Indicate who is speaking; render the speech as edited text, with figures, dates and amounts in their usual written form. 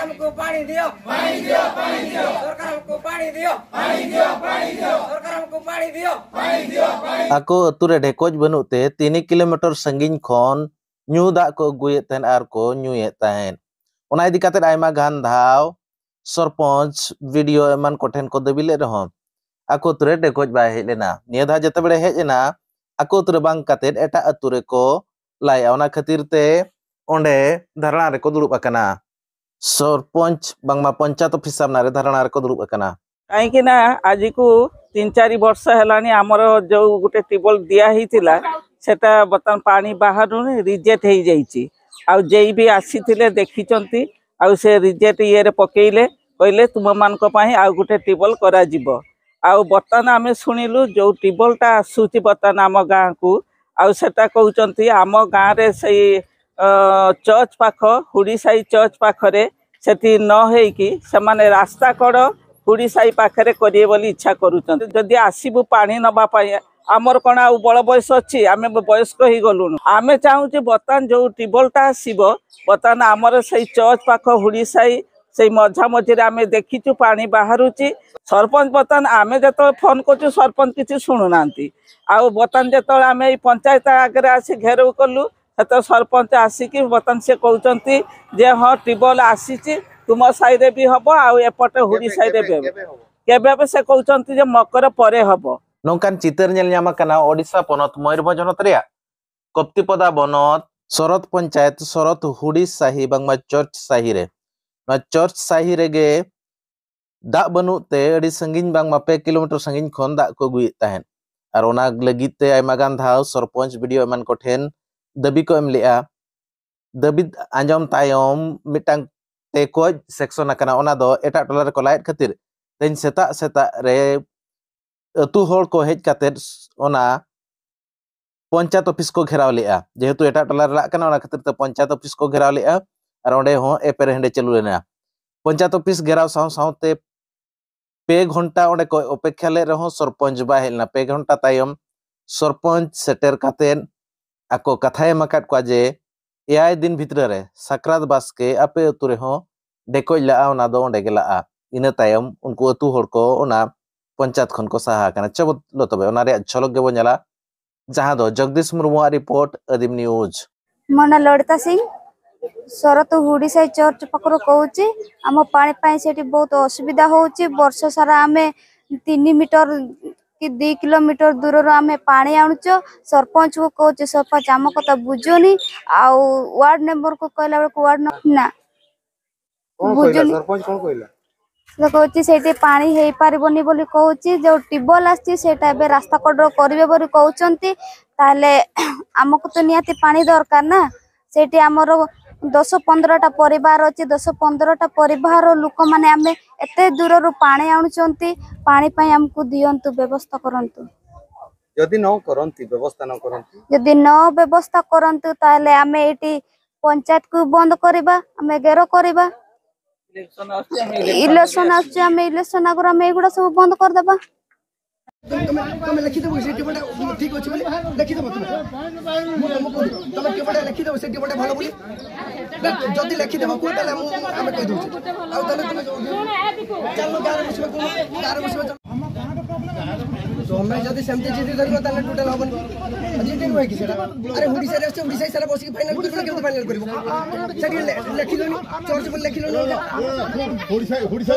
Speaker 1: हमको पानी दियो, पानी दियो, पानी दियो। सरकार हमको पानी दियो, पानी दियो, पानी दियो। सरकार हमको पानी दियो, पानी दियो, पानी।
Speaker 2: Aku ature ढेकोज बनुते 3 किलोमीटर संगीन खन ᱧᱩ ᱫᱟᱜ ᱠᱚ ᱟᱹᱜᱩᱭᱮᱫ ᱛᱟᱦᱮᱱ ᱟᱨ ᱠᱚ ᱧᱩᱭᱮᱫ ᱛᱟᱦᱮᱱ ᱚᱱᱟ ᱤᱫᱤ ᱠᱟᱛᱮ ᱟᱭᱢᱟ ᱜᱟᱱ ᱫᱷᱟᱣ सरपंच वीडियो एमान कोठेन को दबी ले रहो आको तुरे ढेकोज बाय हेज लेना निया धा जते बेले हेज ना आको तुरे बांग काते एटा अतुरे को लाया ओना खातिर ते ओंडे धरणा रे को दुरुब अकना सरपंच बांगमा पंचायत ऑफिस सामना रे धरणा रे को दुरुब अकना
Speaker 3: काई कि ना आज को 3-4 वर्ष हेलानी हमर जो गुटे टिबल दिया हितिला सेटा बतन पानी बाहर रिजेक्ट हो जाइए आउ जेई भी आसीथिले देखिचंती आउ से रिजेक्ट ये रे पकेइले कहले तुम मान आउ गोटे टिबल करा जिवो आउ बर्तमान आम शुणिलु जो टिबलटा आसूची बर्तमान आम गाँ को आउ सेटा कहउचंती आम गाँ रे से चर्च पाख हुड़ीसाई चर्च पाखरे सेठी न हेकी सेमाने रास्ता कड़ हुड़ीसाई पाखरे करिए बोली इच्छा करूचंती जदि आसीबु पानी नबा पाए आमर कण आ बड़ बयस अच्छी आम वयस्क हो गलुनु आम चाहूँ बर्तमान जो टिबलटा आसो बर्तमान आमर से चर्च पाख हुड़ीसाई से मझा मझे आम देखीचु पानी बाहरुची सरपंच बर्तमान आम जो फोन कर सरपंच किसी शुणुना आउ बर्तमान जो आम ये पंचायत आगे आसी घेराव कलु तो सरपंच आसिक बर्तमान से कहते जे हाँ टिबल आसी तुम साइड भी हम आउ एपटे हुड़ी साइड भी केबे से कहते मकर परे हम
Speaker 2: नौकान चितर नेल ᱧᱟᱢ ᱟᱠᱟᱱᱟ ओडिशा पनत मयूरभंज हनत ᱨᱮᱭᱟᱜ कप्तिपदा बनत शरत पंचायत शरत हुडी साही बांगमा चर्च साही रे चर्च साही रेगे दाग बनुते अड़ी संगीन बांगमा 2 किलोमीटर संगीन खन दाग को गुई ताहेन आर ओना लगिते आयमा गान धाव सरपंच वीडियो एमान कोठेन दबी को एम लेआ दबी आंजम तायम मिटांग तेकोज सेक्शन अकना ओना दो एटा टोला रे को लाइट खातिर तेन सेता सेता रे अतु होड़ को हेज कातेर ओना पंचायत ऑफिस को घेराव लेआ जेहेतु एटा टोला रे लाकना ओना खातिर ते पंचायत ऑफिस को घेराव लेआ आर ओंडे हो एपेर हेंडे चलु लेना पंचायत ऑफिस घेराव साव सावते 2 घंटा ओंडे को अपेक्षा ले रहो सरपंच बा हेलना 2 घंटा तायम सरपंच सेटर कातेन आको कथाय मकाट को जे 6 दिन भितर रे सक्रात बासके आपे अतु रे हो डेकोज ला ओना दो ओंडे गेला इना तायम उनको अतु होड़ को ओना पंचायत खन को सहा कना चबत लो तबे ओना रे झलक गेबो नेला जहां दो जगदीश मुर्मू रिपोर्ट अदिम न्यूज
Speaker 4: मना लड़ता सिंह शरत हुड़ीसाई चर्च पकड़ कहूँ आम पानी से बहुत असुविधा होची वर्ष सारा आम 3 मीटर कि 2 किलोमीटर दूर आम पानी आणुच सरपंच को कहूँ सरपंच आम कथा बुझुनी आउ वार्ड मेंबर को कहला बेलू वार्ड ना बुझुनी कहूँ से पानी हो पारबनी बोली कहूँ जो ट्यूबवेल आसटा रास्ता कड़ करेंगे बोली कहते आमको तो निहाती पानी दरकार ना से आमर 10-15टा परिवार अच्छे 10-15टा परिवार लोक मैंने आम एत दूर पानी आणुचंती पानी पाई हमको दियंतु व्यवस्था करंतु
Speaker 5: यदि न करंती व्यवस्था न करंती
Speaker 4: यदि न व्यवस्था करंतु ताले आम एटी पंचायत को बंद करबा आम घेर करबा इलेक्शन इलेक्शन आगर आम एगुड़ा सब बंद कर देबा
Speaker 6: तुम लिखि देबो सेटी बडा ठीक अछि बोली लिखि देबो तुम केबडा लिखि देबो सेटी बडा भलो बोली जदी लिखि देबो को ताले हम कहि दउ आ ताले तुम चलो गार मुसबे तो हमें जदी सेमती जिति धरबो ताले टोटल हबन जिति होय कि सेटा अरे हुडीसा रे हुडीसा सारा बसी फाइनल करबो केते फाइनल करबो सेटी लिखि लोनी चर्च पर लिखि लोनी हुडीसा